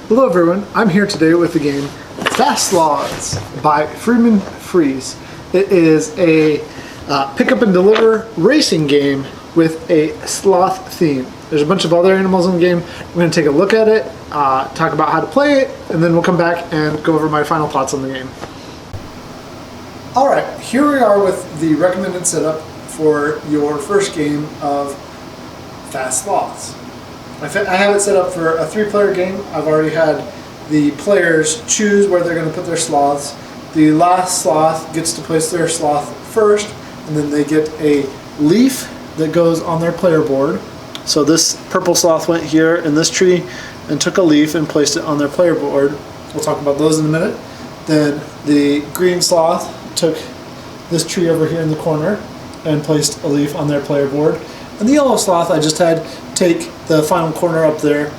Hello everyone, I'm here today with the game Sloths by Friedemann Friese. It is a pick up and deliver racing game with a sloth theme. There's a bunch of other animals in the game. We're going to take a look at it, talk about how to play it, and then we'll come back and go over my final thoughts on the game. Alright, here we are with the recommended setup for your first game of Sloths. I have it set up for a 3-player game. I've already had the players choose where they're going to put their sloths. The last sloth gets to place their sloth first, and then they get a leaf that goes on their player board. So this purple sloth went here in this tree and took a leaf and placed it on their player board. We'll talk about those in a minute. Then the green sloth took this tree over here in the corner and placed a leaf on their player board. And the yellow sloth, I just had take the final corner up there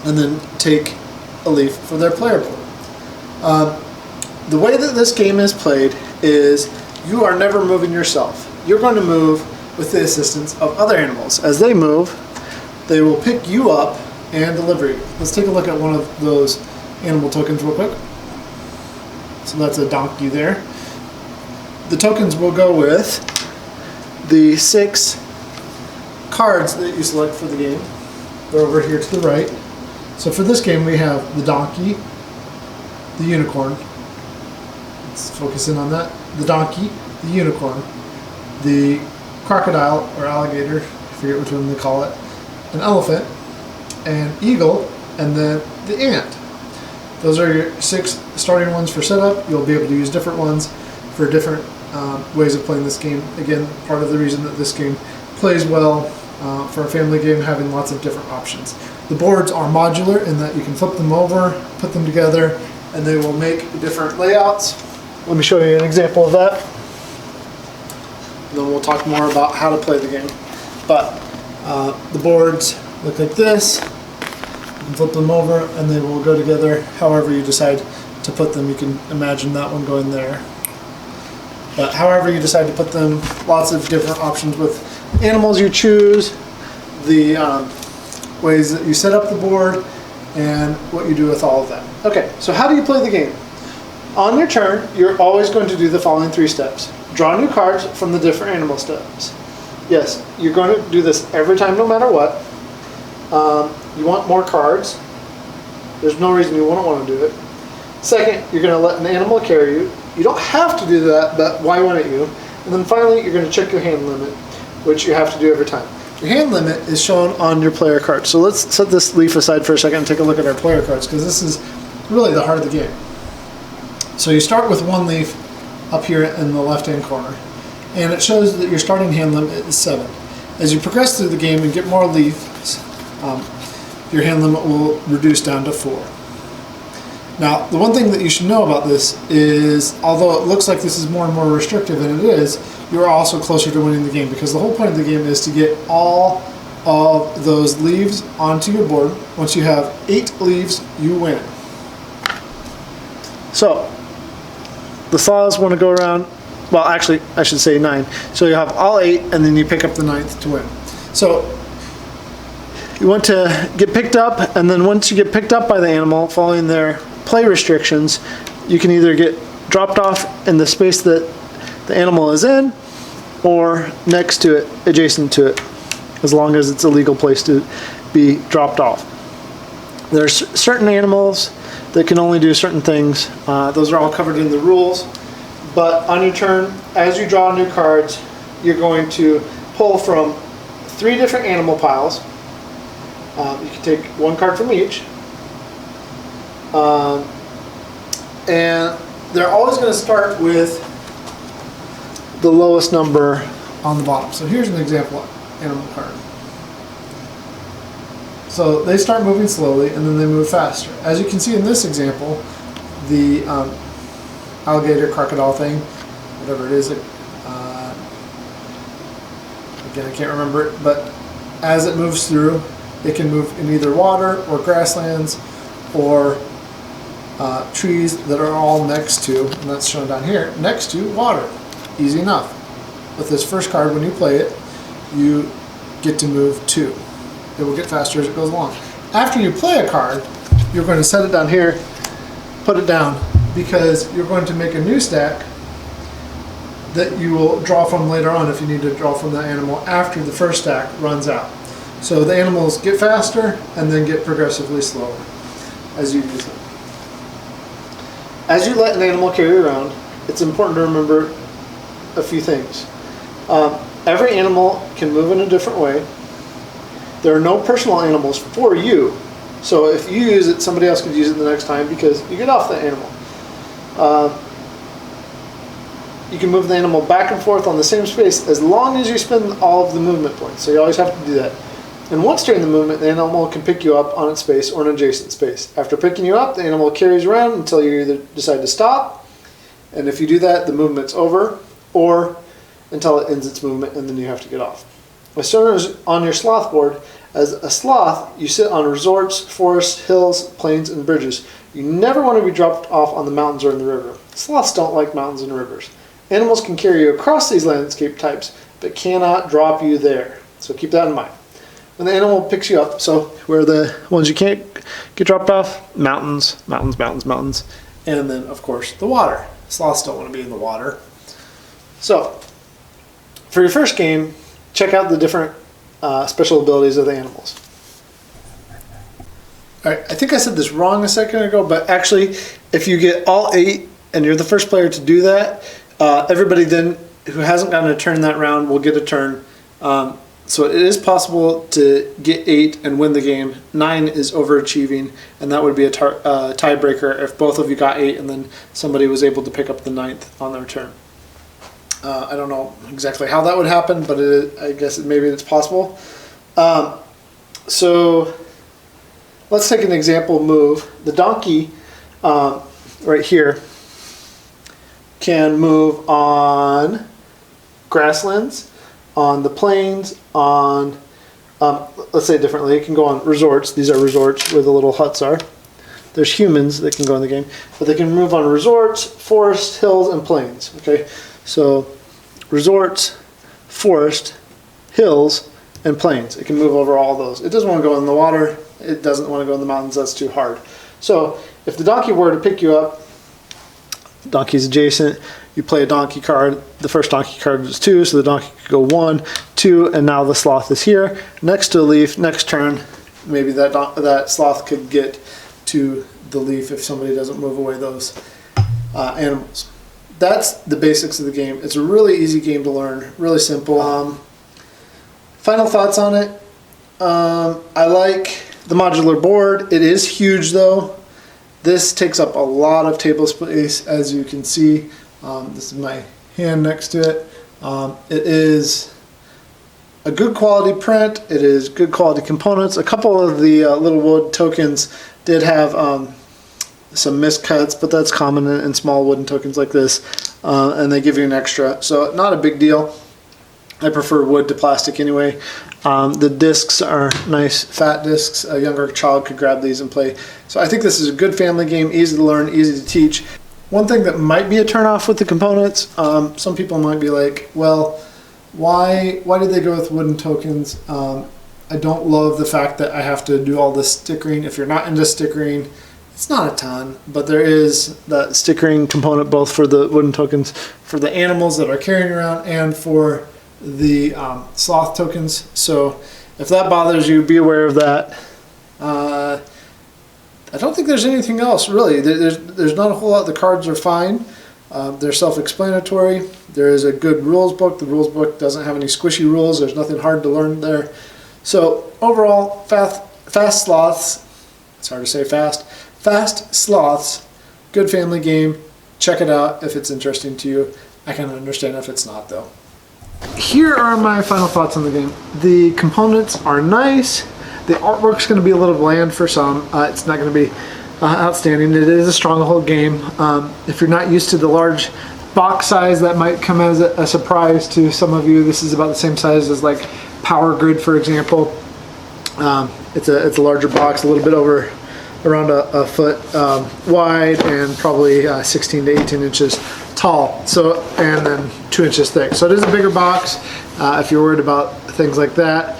and then take a leaf for their player board. The way that this game is played is you are never moving yourself. You're going to move with the assistance of other animals. As they move, they will pick you up and deliver you. Let's take a look at one of those animal tokens real quick. So that's a donkey there. The tokens will go with the 6 cards that you select for the game. They're over here to the right. So for this game we have the donkey, the unicorn. Let's focus in on that. The donkey, the unicorn, the crocodile or alligator, I forget which one they call it, an elephant, an eagle, and then the ant. Those are your 6 starting ones for setup. You'll be able to use different ones for different ways of playing this game. Again, part of the reason that this game plays well for a family game, having lots of different options. The boards are modular in that you can flip them over, put them together, and they will make different layouts. Let me show you an example of that. And then we'll talk more about how to play the game. But the boards look like this. You can flip them over and they will go together however you decide to put them. You can imagine that one going there. But however you decide to put them, lots of different options with animals you choose, the ways that you set up the board, and what you do with all of that. Okay, so how do you play the game? On your turn, you're always going to do the following 3 steps. Draw new cards from the different animal steps. Yes, you're going to do this every time no matter what. You want more cards. There's no reason you wouldn't want to do it. Second, you're going to let an animal carry you. You don't have to do that, but why wouldn't you? And then finally, you're going to check your hand limit, which you have to do every time. Your hand limit is shown on your player card. So let's set this leaf aside for a second and take a look at our player cards, because this is really the heart of the game. So you start with 1 leaf up here in the left-hand corner, and it shows that your starting hand limit is 7. As you progress through the game and get more leaves, your hand limit will reduce down to 4. Now, the one thing that you should know about this is, although it looks like this is more and more restrictive, and it is, you're also closer to winning the game, because the whole point of the game is to get all of those leaves onto your board. Once you have 8 leaves, you win. So, the sloths want to go around, well actually, I should say 9. So you have all 8, and then you pick up the 9th to win. So, you want to get picked up, and then once you get picked up by the animal, following their play restrictions, you can either get dropped off in the space that the animal is in, or next to it, adjacent to it, as long as it's a legal place to be dropped off. There's certain animals that can only do certain things. Those are all covered in the rules. But on your turn, as you draw new cards, you're going to pull from 3 different animal piles. You can take 1 card from each. And they're always going to start with the lowest number on the bottom. So here's an example animal card. So they start moving slowly and then they move faster. As you can see in this example, the alligator, crocodile thing, whatever it is, again I can't remember it, but as it moves through, it can move in either water or grasslands or trees that are all next to, and that's shown down here, next to water. Easy enough. with this first card, when you play it, you get to move 2. It will get faster as it goes along. After you play a card, you're going to set it down here, put it down, because you're going to make a new stack that you will draw from later on if you need to draw from that animal after the first stack runs out. So the animals get faster and then get progressively slower as you use them. As you let an animal carry around, it's important to remember a few things. Every animal can move in a different way. There are no personal animals for you. So if you use it, somebody else could use it the next time because you get off the animal. You can move the animal back and forth on the same space as long as you spend all of the movement points. So you always have to do that. And once during the movement, the animal can pick you up on its space or an adjacent space. After picking you up, the animal carries around until you either decide to stop, and if you do that, the movement's over, or until it ends its movement and then you have to get off. As soon as on your sloth board, as a sloth, you sit on resorts, forests, hills, plains, and bridges. You never want to be dropped off on the mountains or in the river. Sloths don't like mountains and rivers. Animals can carry you across these landscape types, but cannot drop you there. So keep that in mind. When the animal picks you up, so where the ones you can't get dropped off, mountains, mountains, mountains, mountains, and then of course the water. Sloths don't want to be in the water. So for your first game, check out the different special abilities of the animals. All right, I think I said this wrong a second ago, but actually if you get all 8 and you're the first player to do that, everybody then who hasn't gotten a turn that round will get a turn. So it is possible to get 8 and win the game. 9 is overachieving, and that would be a tiebreaker if both of you got 8 and then somebody was able to pick up the 9th on their turn. I don't know exactly how that would happen, but I guess maybe it's possible. So let's take an example move. The donkey right here can move on grasslands, on the plains, on, let's say it differently, it can go on resorts. These are resorts where the little huts are. There's humans that can go in the game, but they can move on resorts, forests, hills, and plains. Okay, so resorts, forest, hills, and plains. It can move over all those. It doesn't want to go in the water. It doesn't want to go in the mountains. That's too hard. So if the donkey were to pick you up, donkey's adjacent, you play a donkey card. The first donkey card is 2, so the donkey could go 1, 2, and now the sloth is here next to a leaf. Next turn, maybe that sloth could get to the leaf if somebody doesn't move away those animals. That's the basics of the game. It's a really easy game to learn, really simple. Final thoughts on it. I like the modular board. It is huge though. This takes up a lot of table space, as you can see. This is my hand next to it. It is a good quality print. It is good quality components. A couple of the little wood tokens did have some miscuts, but that's common in small wooden tokens like this. And they give you an extra, so not a big deal. I prefer wood to plastic anyway. The discs are nice fat discs. A younger child could grab these and play. So I think this is a good family game, easy to learn, easy to teach. One thing that might be a turnoff with the components, some people might be like, well, why did they go with wooden tokens? I don't love the fact that I have to do all this stickering. If you're not into stickering, it's not a ton, but there is that stickering component both for the wooden tokens, for the animals that are carrying around, and for the sloth tokens. So if that bothers you, be aware of that. I don't think there's anything else really. There's not a whole lot. The cards are fine. They're self-explanatory. There is a good rules book. The rules book doesn't have any squishy rules. There's nothing hard to learn there. So overall, fast sloths. It's hard to say fast. Fast sloths. Good family game. Check it out if it's interesting to you. I can understand if it's not though. Here are my final thoughts on the game. The components are nice. The artwork's going to be a little bland for some. It's not going to be outstanding. It is a Stronghold game. If you're not used to the large box size, that might come as a surprise to some of you. This is about the same size as like Power Grid, for example. It's a larger box, a little bit over around a foot wide and probably 16 to 18 inches tall. tall, so, and then 2 inches thick. So it is a bigger box if you're worried about things like that.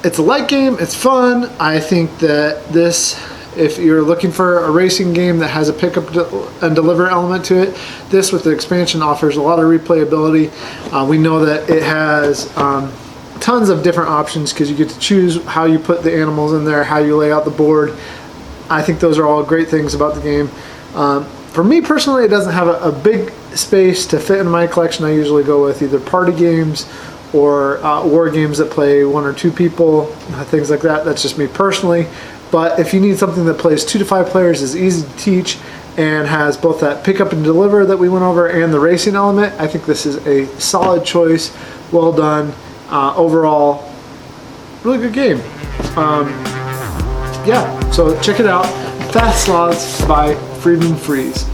It's a light game, it's fun. I think that this, if you're looking for a racing game that has a pick up and deliver element to it, this with the expansion offers a lot of replayability. We know that it has tons of different options because you get to choose how you put the animals in there, how you lay out the board. I think those are all great things about the game. For me personally, it doesn't have a big space to fit in my collection. I usually go with either party games or war games that play 1 or 2 people, things like that. That's just me personally. But if you need something that plays 2 to 5 players, is easy to teach, and has both that pick up and deliver that we went over and the racing element, I think this is a solid choice. Well done. Overall, really good game. Yeah, so check it out. Fast Sloths by Friedemann Friese.